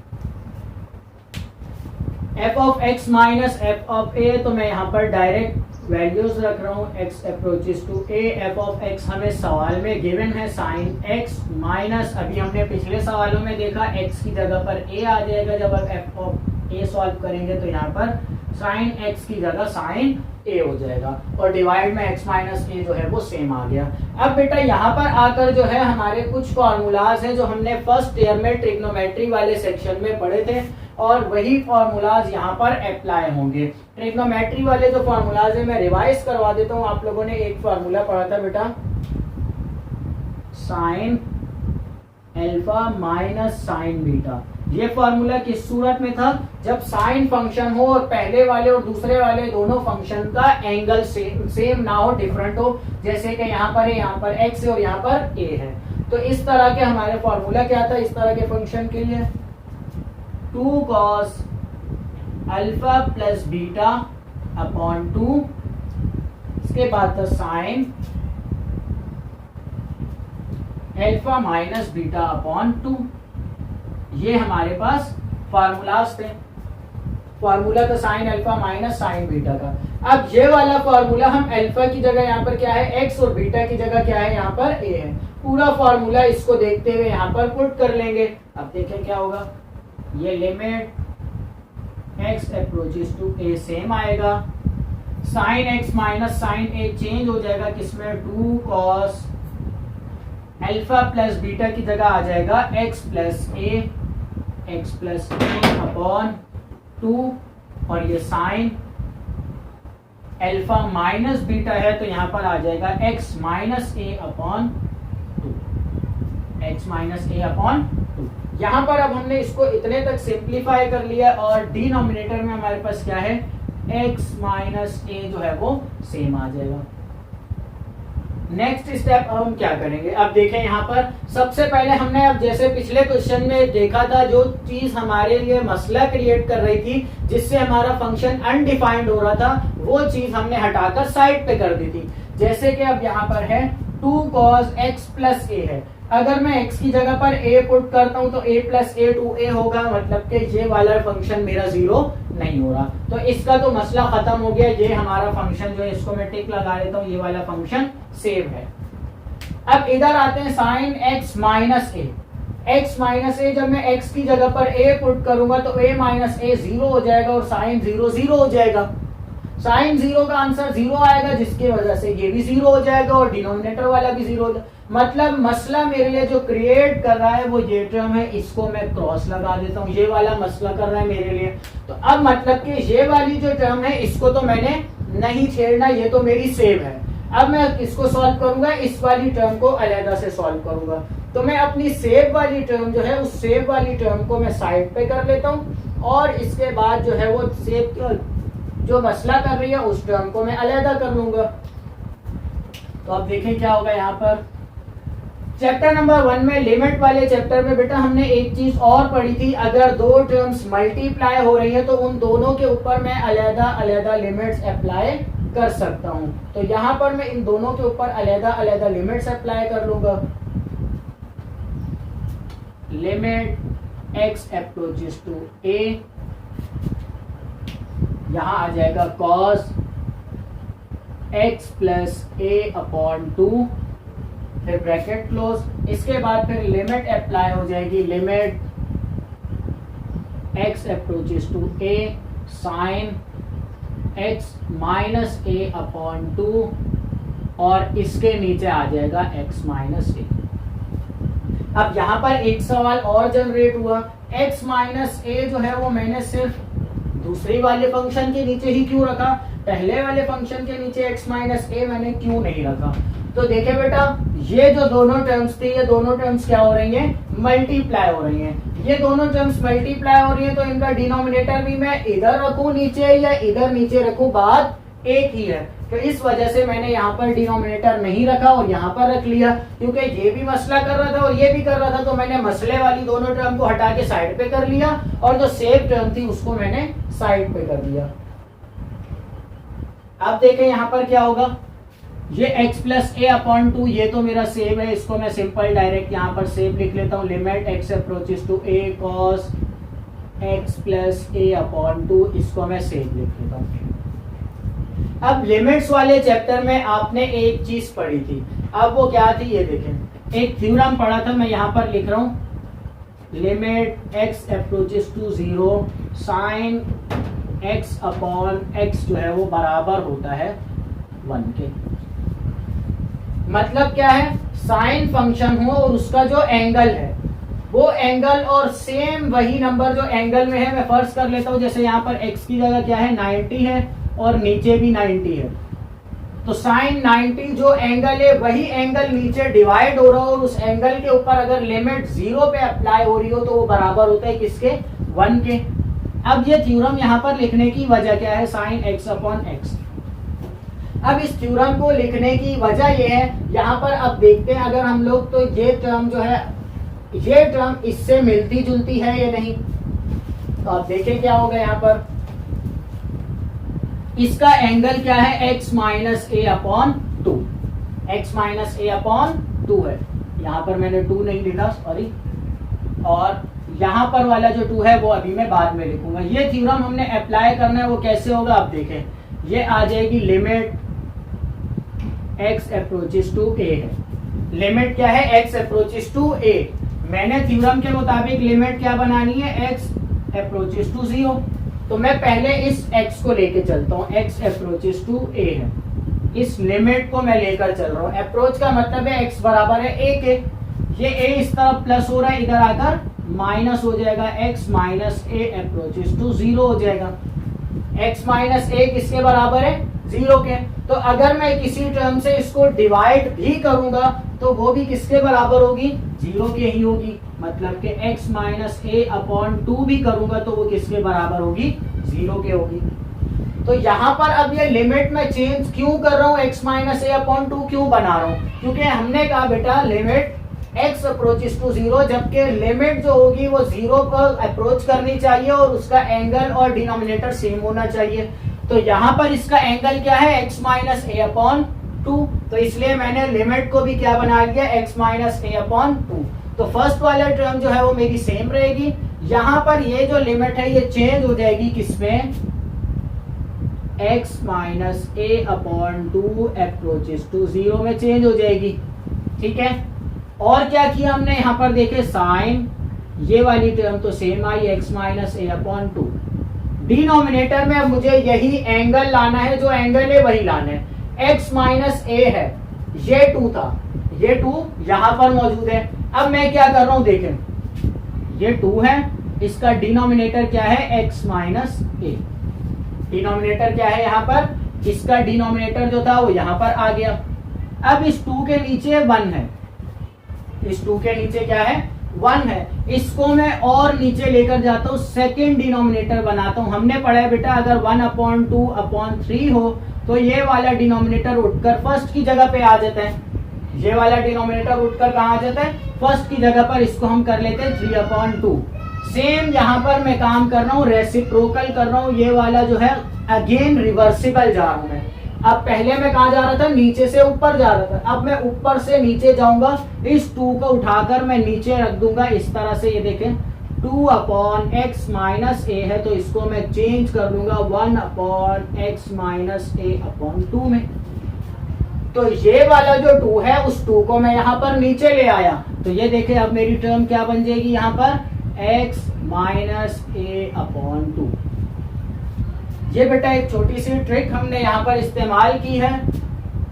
F of X minus F of A, तो मैं यहाँ पर direct values रख रहा हूँ। X approaches to A, F of X हमें सवाल में गिवन है साइन एक्स माइनस, अभी हमने पिछले सवालों में देखा एक्स की जगह पर ए आ जाएगा। जब आप एफ ऑफ ए सॉल्व करेंगे तो यहाँ पर साइन एक्स की जगह साइन ए हो जाएगा और डिवाइड में एक्स माइनस ए जो है वो सेम आ गया। अब बेटा यहाँ पर आकर जो है हमारे कुछ फॉर्मूलाज हैं जो हमने फर्स्ट ईयर में ट्रिग्नोमेट्री वाले सेक्शन में पढ़े थे और वही फॉर्मूलाज यहाँ पर अप्लाई होंगे। ट्रिग्नोमेट्री वाले जो फॉर्मूलाज है मैं रिवाइज करवा देता हूँ। आप लोगों ने एक फॉर्मूला पढ़ा था बेटा, sine alpha minus sign beta. ये फॉर्मूला किस सूरत में था, जब साइन फंक्शन हो और पहले वाले और दूसरे वाले दोनों फंक्शन का एंगल सेम ना हो, डिफरेंट हो। जैसे कि यहाँ पर है, यहाँ पर x है और यहाँ पर a है। तो इस तरह के हमारे फॉर्मूला क्या था इस तरह के फंक्शन के लिए, 2 cos alpha plus beta upon 2, इसके बाद था sine alpha minus beta upon 2। ये हमारे पास फॉर्मूलाज थे। फॉर्मूला था sine alpha minus sign beta का। अब ये वाला फॉर्मूला हम अल्फा की जगह यहाँ पर क्या है x और बीटा की जगह क्या है यहाँ पर a है। पूरा फॉर्मूला इसको देखते हुए यहाँ पर पुट कर लेंगे। अब देखें क्या होगा, ये limit x approaches to a same आएगा, sine x minus sine a change हो जाएगा किसमें, 2 cos अल्फा प्लस बीटा की जगह आ जाएगा x प्लस a अपॉन 2 और ये साइन अल्फा माइनस बीटा है तो यहाँ पर आ जाएगा x minus a upon two, x minus a upon two. यहाँ पर अब हमने इसको इतने तक सिंप्लीफाई कर लिया और डिनोमिनेटर में हमारे पास क्या है, x माइनस ए जो है वो सेम आ जाएगा। नेक्स्ट स्टेप अब हम क्या करेंगे, अब देखें यहाँ पर सबसे पहले हमने, अब जैसे पिछले क्वेश्चन में देखा था, जो चीज हमारे लिए मसला क्रिएट कर रही थी जिससे हमारा फंक्शन अनडिफाइंड हो रहा था, वो चीज हमने हटाकर साइड पे कर दी थी। जैसे कि अब यहाँ पर है 2 cos x प्लस ए है, अगर मैं x की जगह पर a पुट करता हूं तो a प्लस ए 2a होगा, मतलब कि ये वाला फंक्शन मेरा जीरो नहीं हो रहा, तो इसका तो मसला खत्म हो गया। ये हमारा फंक्शन जो है, इसको मैं टिक लगा लेता हूं, ये वाला फंक्शन सेव है। अब इधर आते हैं साइन x माइनस ए, x माइनस ए, जब मैं x की जगह पर a पुट करूंगा तो a माइनस ए जीरो हो जाएगा और साइन जीरो जीरो हो जाएगा। साइन जीरो का आंसर जीरो आएगा, जिसकी वजह से ये भी जीरो हो जाएगा और डिनोमिनेटर वाला भी जीरो हो जाएगा। मतलब मसला मेरे लिए जो क्रिएट कर रहा है वो ये टर्म है, इसको मैं क्रॉस लगा देता हूँ, ये वाला मसला कर रहा है मेरे लिए। तो अब मतलब कि ये वाली जो टर्म है इसको तो मैंने नहीं छेड़ना, ये तो मेरी सेव है। अब मैं इसको सॉल्व करूंगा, इस वाली टर्म को अलग से सॉल्व करूंगा, तो मैं अपनी सेव वाली टर्म जो है, उस सेव वाली टर्म को मैं साइड पे कर लेता हूँ और इसके बाद जो है वो सेव जो मसला कर रही है उस टर्म को मैं अलग कर लूंगा। तो अब देखें क्या होगा यहाँ पर। चैप्टर नंबर 1 में, लिमिट वाले चैप्टर में बेटा हमने एक चीज और पढ़ी थी, अगर दो टर्म्स मल्टीप्लाई हो रही है तो उन दोनों के ऊपर मैं अलग लिमिट्स अप्लाई कर सकता हूं। तो यहाँ पर मैं इन दोनों के ऊपर अलग लिमिट्स अप्लाई कर लूंगा। Limit x approaches to a, यहां आ जाएगा cos x plus a upon 2, फिर ब्रैकेट क्लोज, इसके बाद फिर लिमिट अप्लाई हो जाएगी, limit x approaches to a sine x minus a upon 2 और इसके नीचे आ जाएगा x माइनस ए। अब यहाँ पर एक सवाल और जनरेट हुआ, x माइनस ए जो है वो मैंने सिर्फ दूसरी वाले फंक्शन के नीचे ही क्यों रखा, पहले वाले फंक्शन के नीचे x माइनस ए मैंने क्यों नहीं रखा। तो देखे बेटा, ये जो दोनों टर्म्स थी, ये दोनों टर्म्स क्या हो रही हैं, मल्टीप्लाई हो रही हैं। ये दोनों टर्म्स मल्टीप्लाई हो रही हैं तो इनका डिनोमिनेटर भी मैं इधर रखूं नीचे या इधर नीचे रखूं, बात एक ही है। तो इस वजह से मैंने यहाँ पर डिनोमिनेटर नहीं रखा और यहाँ पर रख लिया, क्योंकि ये भी मसला कर रहा था और ये भी कर रहा था, तो मैंने मसले वाली दोनों टर्म को हटा के साइड पे कर लिया और जो सेव टर्म थी उसको मैंने साइड पे कर दिया। अब देखें यहाँ पर क्या होगा, ये x प्लस ए अपॉन 2 ये तो मेरा सेव है, इसको मैं सिंपल डायरेक्ट यहाँ पर सेव लिख लेता हूँ, limit x approaches to a cos x plus a upon 2, इसको मैं सेव लिख लेता हूँ। अब लिमिट्स वाले चैप्टर में आपने एक चीज पढ़ी थी, अब वो क्या थी ये देखें, एक थ्योरम पढ़ा था, मैं यहाँ पर लिख रहा हूँ, limit x approaches to 0 sine x upon x जो है वो बराबर होता है 1 के। मतलब क्या है, साइन फंक्शन हो और उसका जो एंगल है वो एंगल और सेम वही नंबर जो एंगल में है, मैं फर्ज कर लेता हूँ, जैसे यहाँ पर x की जगह क्या है 90 है और नीचे भी 90 है, तो साइन 90 जो एंगल है वही एंगल नीचे डिवाइड हो रहा हो और उस एंगल के ऊपर अगर लिमिट 0 पे अप्लाई हो रही हो तो वो बराबर होता है किसके, 1 के। अब ये थ्योरम यहाँ पर लिखने की वजह क्या है, साइन x अपॉन x। अब इस थ्योरम को लिखने की वजह ये है, यहाँ पर अब देखते हैं अगर हम लोग, तो ये टर्म जो है, ये टर्म इससे मिलती जुलती है या नहीं, तो आप देखें क्या होगा यहाँ पर, इसका एंगल क्या है, x minus a upon 2, x minus a upon 2 है, यहाँ पर मैंने 2 नहीं लिखा, सॉरी, और यहाँ पर वाला जो 2 है वो अभी मैं बाद में लिखूंगा। ये थ्योरम हमने अप्लाई करना है, वो कैसे होगा, आप देखें, ये आ जाएगी limit x approaches to a है, लिमिट क्या है, x अप्रोचेस टू a, मैंने थ्योरम के मुताबिक लिमिट क्या बनानी है, x अप्रोचेस टू 0, तो मैं पहले इस x को लेके चलता हूँ, x अप्रोचेस टू a है, इस लिमिट को मैं लेकर चल रहा हूँ, अप्रोच का मतलब है x बराबर है a के, ये a इस तरफ प्लस हो रहा है, इधर आकर माइनस हो जाएगा, x minus a approaches to 0 हो जाएगा। x माइनस a किसके बराबर है, 0 के। तो अगर मैं किसी टर्म से इसको डिवाइड भी करूंगा तो वो भी किसके बराबर होगी, 0 के ही होगी। मतलब कि x माइनस ए अपॉन 2 भी करूंगा तो वो किसके बराबर होगी, 0 के होगी। तो यहाँ पर अब ये लिमिट में चेंज क्यों कर रहा हूँ, x माइनस ए अपॉन 2 क्यों बना रहा हूँ, क्योंकि हमने कहा बेटा लिमिट x अप्रोचेस टू 0, जबकि लिमिट जो होगी वो 0 पर अप्रोच करनी चाहिए और उसका एंगल और डिनोमिनेटर सेम होना चाहिए। तो यहाँ पर इसका एंगल क्या है, x माइनस ए अपॉन 2, तो इसलिए मैंने लिमिट को भी क्या बना लिया, x माइनस ए अपॉन 2। तो फर्स्ट वाला टर्म जो है वो मेरी सेम रहेगी। यहाँ पर ये जो लिमिट है ये चेंज हो जाएगी किसमें, x minus a upon 2 approaches to 0 में चेंज हो जाएगी। ठीक है, और क्या किया हमने यहाँ पर देखे साइन, ये वाली टर्म तो same I, x minus a upon 2। Denominator में अब मुझे यही एंगल लाना है, जो एंगल है वही लाना है। x माइनस ए है, ये 2 था, ये 2 यहां पर मौजूद है। अब मैं क्या कर रहा हूं देखें, ये 2 है, इसका डिनोमिनेटर क्या है, x माइनस ए। डिनोमिनेटर क्या है यहाँ पर, इसका डिनोमिनेटर जो था वो यहाँ पर आ गया। अब इस 2 के नीचे 1 है, इस 2 के नीचे क्या है, 1 है। इसको मैं और नीचे लेकर जाता हूँ, सेकेंड डिनोमिनेटर बनाता हूँ। हमने पढ़ा है बेटा अगर 1 अपॉन 2 अपॉन 3 हो तो ये वाला डिनोमिनेटर उठकर फर्स्ट की जगह पे आ जाता है। ये वाला डिनोमिनेटर उठकर कहाँ आ जाता है, फर्स्ट की जगह पर। इसको हम कर लेते हैं 3 अपॉन 2। सेम यहाँ पर मैं काम कर रहा हूँ, रेसिप्रोकल कर रहा हूँ। ये वाला जो है अगेन रिवर्सिबल जा रहा हूँ मैं। अब पहले मैं कहा जा रहा था, नीचे से ऊपर जा रहा था, अब मैं ऊपर से नीचे जाऊंगा। इस 2 को उठाकर मैं नीचे रख दूंगा इस तरह से। ये देखें 2 अपॉन एक्स माइनस ए है, तो इसको मैं चेंज कर दूंगा 1 upon x minus a upon 2 में। तो ये वाला जो 2 है उस 2 को मैं यहाँ पर नीचे ले आया। तो ये देखें अब मेरी टर्म क्या बन जाएगी यहाँ पर, x माइनस ए अपॉन 2। ये बेटा एक छोटी सी ट्रिक हमने यहाँ पर इस्तेमाल की है।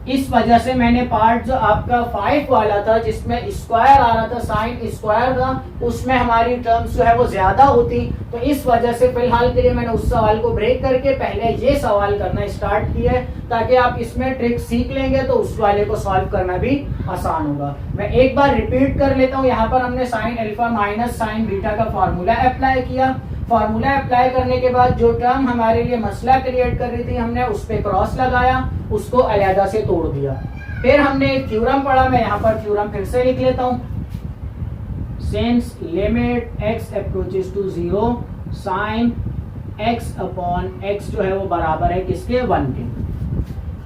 इस वजह से मैंने पार्ट जो आपका 5 वाला था जिसमें स्क्वायर आ रहा था, साइन स्क्वायर था, उसमें हमारी टर्म्स जो है वो ज्यादा होती। तो इस वजह से फिलहाल के लिए मैंने उस सवाल को ब्रेक करके पहले ये सवाल करना स्टार्ट किया है, ताकि आप इसमें ट्रिक सीख लेंगे तो उस वाले को सॉल्व करना भी आसान होगा। मैं एक बार रिपीट कर लेता हूँ। यहाँ पर हमने sine alpha minus sign beta का फॉर्मूला अप्लाई किया। फॉर्मूला अप्लाई करने के बाद जो टर्म हमारे लिए मसला क्रिएट कर रही थी, हमने उस पे क्रॉस लगाया, उसको अलहदा से तोड़ दिया। फिर हमने एक थ्योरम पढ़ा, मैं यहाँ पर थ्योरम फिर से लिख लेता हूँ। Since limit x approaches to 0 sine x upon x जो है वो बराबर है किसके, 1 के।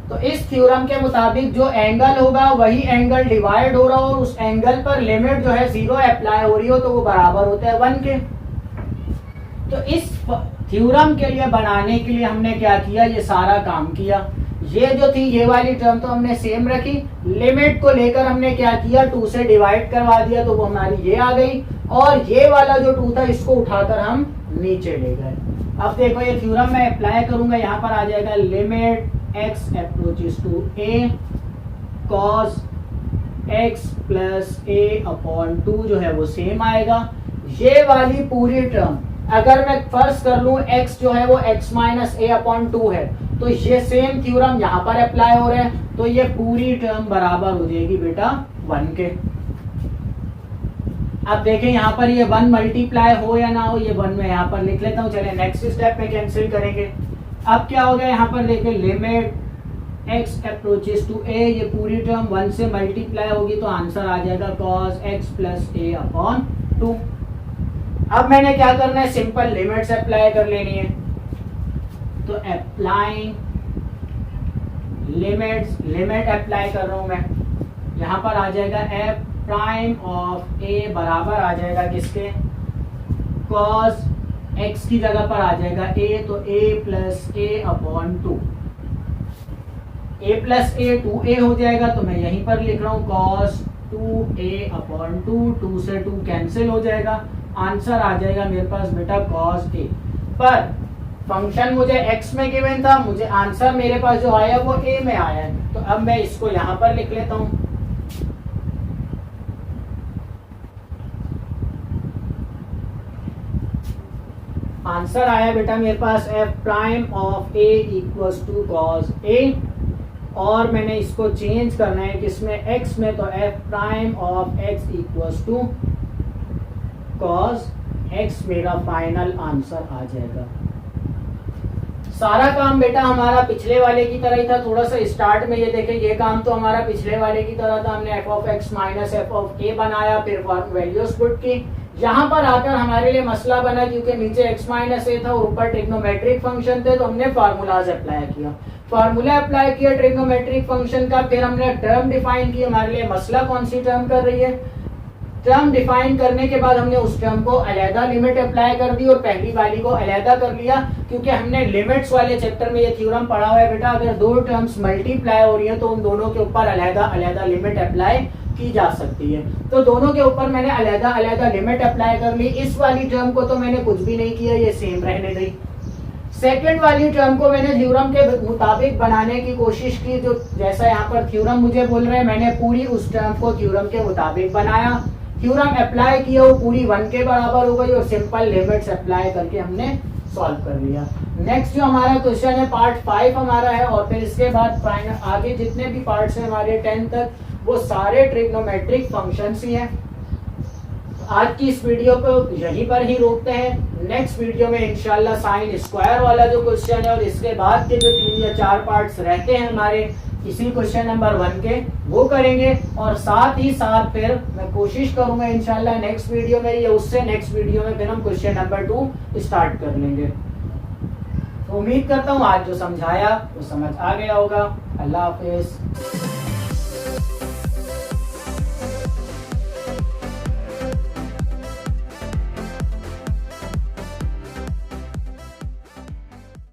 तो इस थ्योरम के मुताबिक जो एंगल होगा वही एंगल डिवाइड हो रहा हो और उस एंगल पर लिमिट जो है 0 अप्लाई हो रही हो तो वो बराबर होता है 1 के। तो इस थ्योरम के लिए बनाने के लिए हमने क्या किया, ये सारा काम किया। ये जो थी ये वाली टर्म तो हमने सेम रखी, लिमिट को लेकर हमने क्या किया, 2 से डिवाइड करवा दिया तो वो हमारी ये आ गई, और ये वाला जो 2 था इसको उठाकर हम नीचे ले गए। अब देखो ये थ्योरम मैं अप्लाई करूंगा, यहाँ पर आ जाएगा limit x approaches to a cos x plus a upon 2 जो है वो सेम आएगा। ये वाली पूरी टर्म अगर मैं फर्ज कर लूं x जो है वो x माइनस ए अपॉन 2 है, तो ये सेम थ्योरम यहाँ पर अप्लाई हो रहा है, तो ये पूरी टर्म बराबर हो जाएगी बेटा 1 के। अब देखें यहाँ पर ये 1 मल्टीप्लाई हो या ना हो, ये 1 में यहाँ पर लिख लेता हूँ। चले नेक्स्ट स्टेप में कैंसिल करेंगे। अब क्या हो गया यहाँ पर देखें, limit x approaches to a, ये पूरी टर्म 1 से मल्टीप्लाई होगी तो आंसर आ जाएगा cos x plus a upon 2। अब मैंने क्या करना है, सिंपल लिमिट्स अप्लाई कर लेनी है। तो अप्लाइंग लिमिट्स, लिमिट अप्लाई कर रहा हूं मैं। यहां पर आ जाएगा f प्राइम ऑफ a बराबर आ जाएगा किसके, cos x की जगह पर आ जाएगा a, तो a plus a upon 2। a plus a 2a हो जाएगा, तो मैं यहीं पर लिख रहा हूं cos 2a अपॉन 2, 2 से 2 कैंसिल हो जाएगा, आंसर आ जाएगा मेरे पास बेटा cos a। पर फंक्शन मुझे x में गिवन था, मुझे आंसर मेरे पास जो आया वो a में आया है, तो अब मैं इसको यहां पर लिख लेता हूं। आंसर आया बेटा मेरे पास F prime of A equals to cos A, और मैंने इसको चेंज करना है किसमें, एक्स में, तो f prime of x equals to cos x मेरा फाइनल आंसर आ जाएगा। सारा काम बेटा हमारा पिछले वाले की तरह ही था, थोड़ा सा स्टार्ट में ये देखें, ये काम तो हमारा पिछले वाले की तरह था, हमने F of X minus F of A बनाया, फिर वैल्यूज पुट की। यहाँ पर आकर हमारे लिए मसला बना क्योंकि नीचे x माइनस ए था और ऊपर ट्रिग्नोमेट्रिक फंक्शन थे, तो हमने फार्मूलाज अप्लाई किया, फार्मूला अप्लाई किया ट्रिग्नोमेट्रिक फंक्शन का, फिर हमने टर्म डिफाइन की, हमारे लिए मसला कौन सी टर्म कर रही है, टर्म डिफाइन करने के बाद हमने उस टर्म को अलहदा लिमिट अप्लाई कर दी और पहली वाली को अलहदा कर लिया, क्योंकि हमने लिमिट्स वाले चैप्टर में ये थ्योरम पढ़ा हुआ है बेटा, अगर दो टर्म्स मल्टीप्लाई हो रही है तो उन दोनों के ऊपर अलहदा अलहदा लिमिट अप्लाई की जा सकती है। तो दोनों के ऊपर मैंने अलहदा अलहदा लिमिट अप्लाई कर ली। इस वाली टर्म को तो मैंने कुछ भी नहीं किया, ये सेम रहने दी। सेकेंड वाली टर्म को मैंने थ्योरम के मुताबिक बनाने की कोशिश की, जो जैसा यहाँ पर थ्योरम मुझे बोल रहे हैं, मैंने पूरी उस टर्म को थ्योरम के मुताबिक बनाया, थ्योरम अप्लाई किया, वो पूरी 1 के बराबर हो गई और सिंपल लिमिट्स अप्लाई करके हमने सॉल्व कर लिया। नेक्स्ट जो हमारा क्वेश्चन है पार्ट 5 हमारा है, और फिर इसके बाद फाइनल आगे जितने भी पार्ट्स हैं हमारे 10 तक वो सारे ट्रिग्नोमेट्रिक फंक्शंस ही हैं। आज की इस वीडियो को यहीं पर ही रोकते हैं, नेक्स्ट वीडियो में इंशाल्लाह साइन स्क्वायर वाला जो क्वेश्चन है और इसके बाद के जो 3 या 4 पार्ट्स रहते हैं हमारे इसी क्वेश्चन नंबर 1 के, वो करेंगे, और साथ ही साथ फिर मैं कोशिश करूंगा इंशाल्लाह नेक्स्ट वीडियो में या उससे नेक्स्ट वीडियो में फिर हम क्वेश्चन नंबर 2 स्टार्ट कर लेंगे। तो उम्मीद करता हूँ आज जो समझाया वो समझ आ गया होगा। अल्लाह हाफिज।